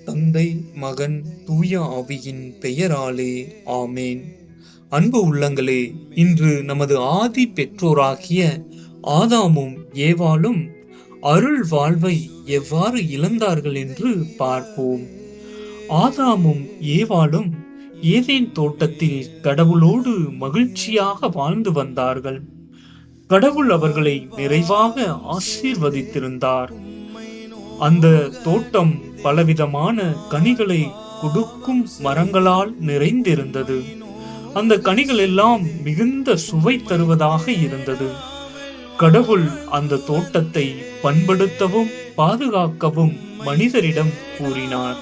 தந்தை, மகன், தூய ஆவியின் பெயராலே ஆமேன். அன்பு உள்ளங்களே, இன்று நமது ஆதி பெற்றோராகிய ஆதாமும் ஏவாளும் அருள் வாழ்வை எவ்வாறு இழந்தார்கள் என்று பார்ப்போம். ஆதாமும் ஏவாளும் ஏதேன் தோட்டத்தில் கடவுளோடு மகிழ்ச்சியாக வாழ்ந்து வந்தார்கள். கடவுள் அவர்களை நிறைவாக ஆசீர்வதித்திருந்தார். அந்த தோட்டம் பலவிதமான கனிகளை கொடுக்கும் மரங்களால் நிறைந்திருந்தது. அந்த கனிகள் எல்லாம் மிகுந்த சுவை தருவதாக இருந்தது. கடவுள் அந்த தோட்டத்தை பண்படுத்தவும் பாதுகாக்கவும் மனிதரிடம் கூறினார்.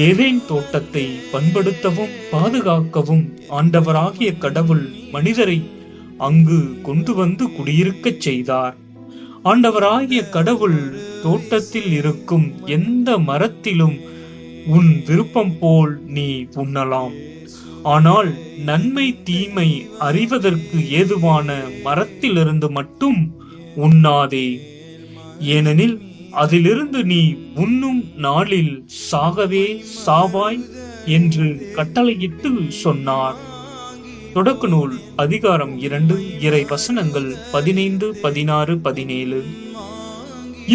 ஏதேன் தோட்டத்தை பண்படுத்தவும் பாதுகாக்கவும் ஆண்டவராகிய கடவுள் மனிதரை அங்கு கொண்டு வந்து குடியிருக்கச் செய்தார். ஆண்டவராகிய கடவுள் தோட்டத்தில் இருக்கும் எந்த மரத்திலும் உன் விருப்பம் போல் நீ உண்ணலாம், ஆனால் நன்மை தீமை அறிவதற்கு ஏதுவான மரத்திலிருந்து மட்டும் உண்ணாதே, ஏனெனில் அதிலிருந்து நீ உண்ணும் நாளில் சாகவே சாவாய் என்று கட்டளையிட்டு சொன்னார். தொடக்க நூல் அதிகாரம் 2 இறை வசனங்கள் 15, 16, 17.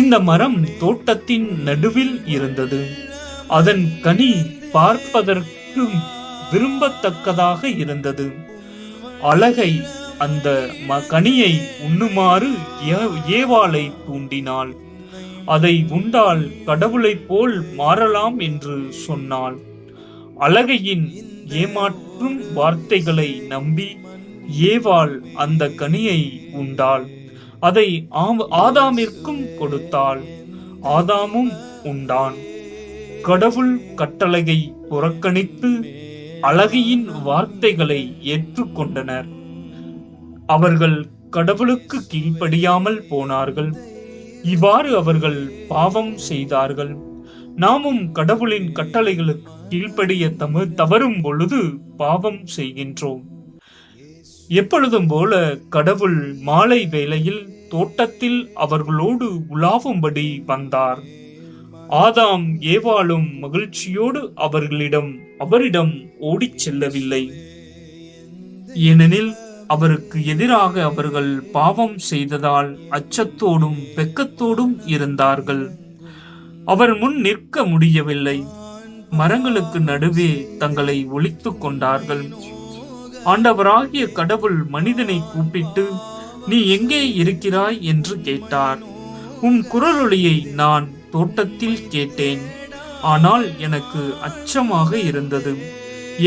இந்த மரம் தோட்டத்தின் நடுவில் இருந்தது. அதன் கனி பார்ப்பதற்கு விரும்பத்தக்கதாக இருந்தது. அழகை அந்த கனியை உண்ணுமாறு ஏவாளை தூண்டினாள். அதை உண்டால் கடவுளைப் போல் மாறலாம் என்று சொன்னாள். அழகையின் ஏமாற்றும் வார்த்தைகளை நம்பி ஏவாள் அந்த கனியை உண்டாள். அதை ஆதாமிற்கும் கொடுத்தாள். ஆதாமும் உண்டான். கடவுள் கட்டளையை புறக்கணித்து அழகையின் வார்த்தைகளை ஏற்றுக்கொண்டனர். அவர்கள் கடவுளுக்கு கீழ்ப்படியாமல் போனார்கள். இவ்வாறு அவர்கள் பாவம் செய்தார்கள். நாமும் கடவுளின் கட்டளைகளுக்கு கீழ்ப்படிய தவறும் பொழுது பாவம் செய்கின்றோம். எப்பொழுதும் போல கடவுள் மாலை வேளையில் தோட்டத்தில் அவர்களோடு உலாவும்படி வந்தார். ஆதாம் ஏவாளும் மகிழ்ச்சியோடு அவரிடம் ஓடிச் செல்லவில்லை. ஏனெனில் அவருக்கு எதிராக அவர்கள் பாவம் செய்ததால் அச்சத்தோடும் வெட்கத்தோடும் இருந்தார்கள். அவர் முன் நிற்க முடியவில்லை. மரங்களுக்கு நடுவே தங்களை ஒளித்துக் கொண்டார்கள். ஆண்டவராகிய கடவுள் மனிதனை கூப்பிட்டு, நீ எங்கே இருக்கிறாய் என்று கேட்டார். உன் குரலொலியை நான் தோட்டத்தில் கேட்டேன், ஆனால் எனக்கு அச்சமாக இருந்தது,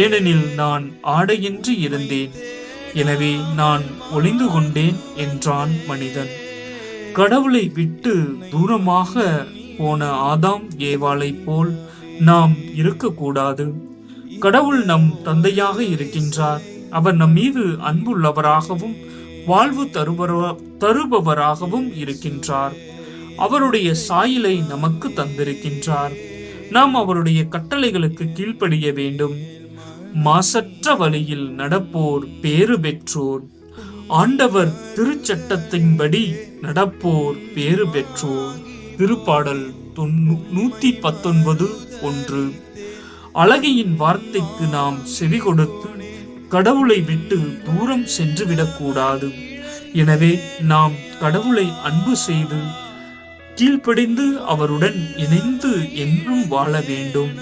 ஏனெனில் நான் ஆடையின்றி இருந்தேன், எனவே நான் ஒளிந்து கொண்டேன் என்றான் மனிதன். கடவுளை விட்டு தூரமாக போன ஆதாம் ஏவாளை போல் நாம் இருக்கக்கூடாது. கடவுள் நம் தந்தையாக இருக்கின்றார். அவர் நம் மீது அன்புள்ளவராகவும் வாழ்வு தருபவராகவும் இருக்கின்றார். அவருடைய சாயலை நமக்கு தந்திருக்கின்றார். நாம் அவருடைய கட்டளைகளுக்கு கீழ்ப்படிய வேண்டும். மாசற்ற வழியில் நடப்போர் பேறு பெற்றோர். ஆண்டவர் திருச்சட்டத்தின்படி நடப்போர் பேறு பெற்றோர். திருப்பாடல் 119:1. அழகையின் வார்த்தைக்கு நாம் செவி கொடுத்து கடவுளை விட்டு தூரம் சென்று விடக்கூடாது. எனவே நாம் கடவுளை அன்பு செய்து கீழ்ப்படிந்து அவருடன் இணைந்து என்றும் வாழ வேண்டும்.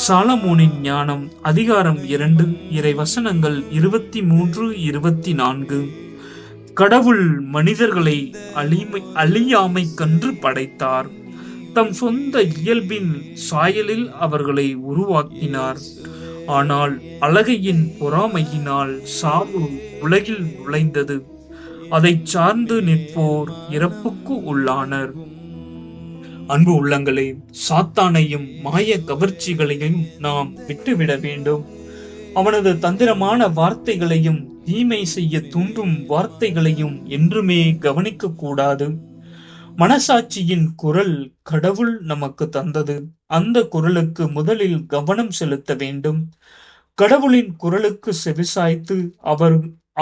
சாலமோனின் ஞானம் அதிகாரம் 2 இறை வசனங்கள் 23, 24. கடவுள் மனிதர்களை அழியாமை கன்று படைத்தார். தம் சொந்த இயல்பின் சாயலில் அவர்களை உருவாக்கினார். ஆனால் அழகையின் பொறாமையினால் சாவு உலகில் நுழைந்தது. அதை சார்ந்து நிற்போர் இறப்புக்கு உள்ளானர். அன்பு உள்ளங்களே, சாத்தானையும் மாய கவர்ச்சிகளையும் நாம் விட்டுவிட வேண்டும். அவனது தந்திரமான வார்த்தைகளையும் தீமை செய்ய தூண்டும் வார்த்தைகளையும் என்றுமே கவனிக்க கூடாது. மனசாட்சியின் குரல் கடவுள் நமக்கு தந்தது. அந்த குரலுக்கு முதலில் கவனம் செலுத்த வேண்டும். கடவுளின் குரலுக்கு செவிசாய்த்து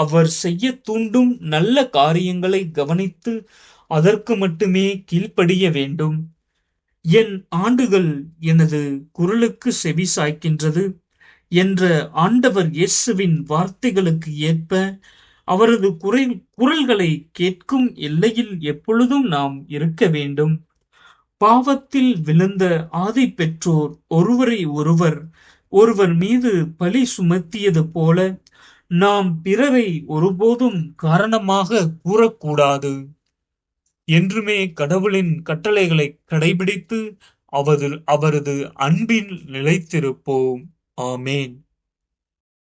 அவர் செய்ய தூண்டும் நல்ல காரியங்களை கவனித்து அதற்கு மட்டுமே கீழ்ப்படிய வேண்டும். என் ஆண்டுகள் எனது குரலுக்கு செவி சாய்க்கின்றது என்ற ஆண்டவர் இயேசுவின் வார்த்தைகளுக்கு ஏற்ப அவரது குரல்களை கேட்கும் எல்லையில் எப்பொழுதும் நாம் இருக்க வேண்டும். பாவத்தில் விழுந்த ஆதி பெற்றோர் ஒருவர் மீது பழி சுமத்தியது போல நாம் பிறரை ஒருபோதும் காரணமாக கூறக்கூடாது. என்றுமே கடவுளின் கட்டளைகளை கடைபிடித்து அவரது அன்பில் நிலைத்திருப்போம். ஆமேன்.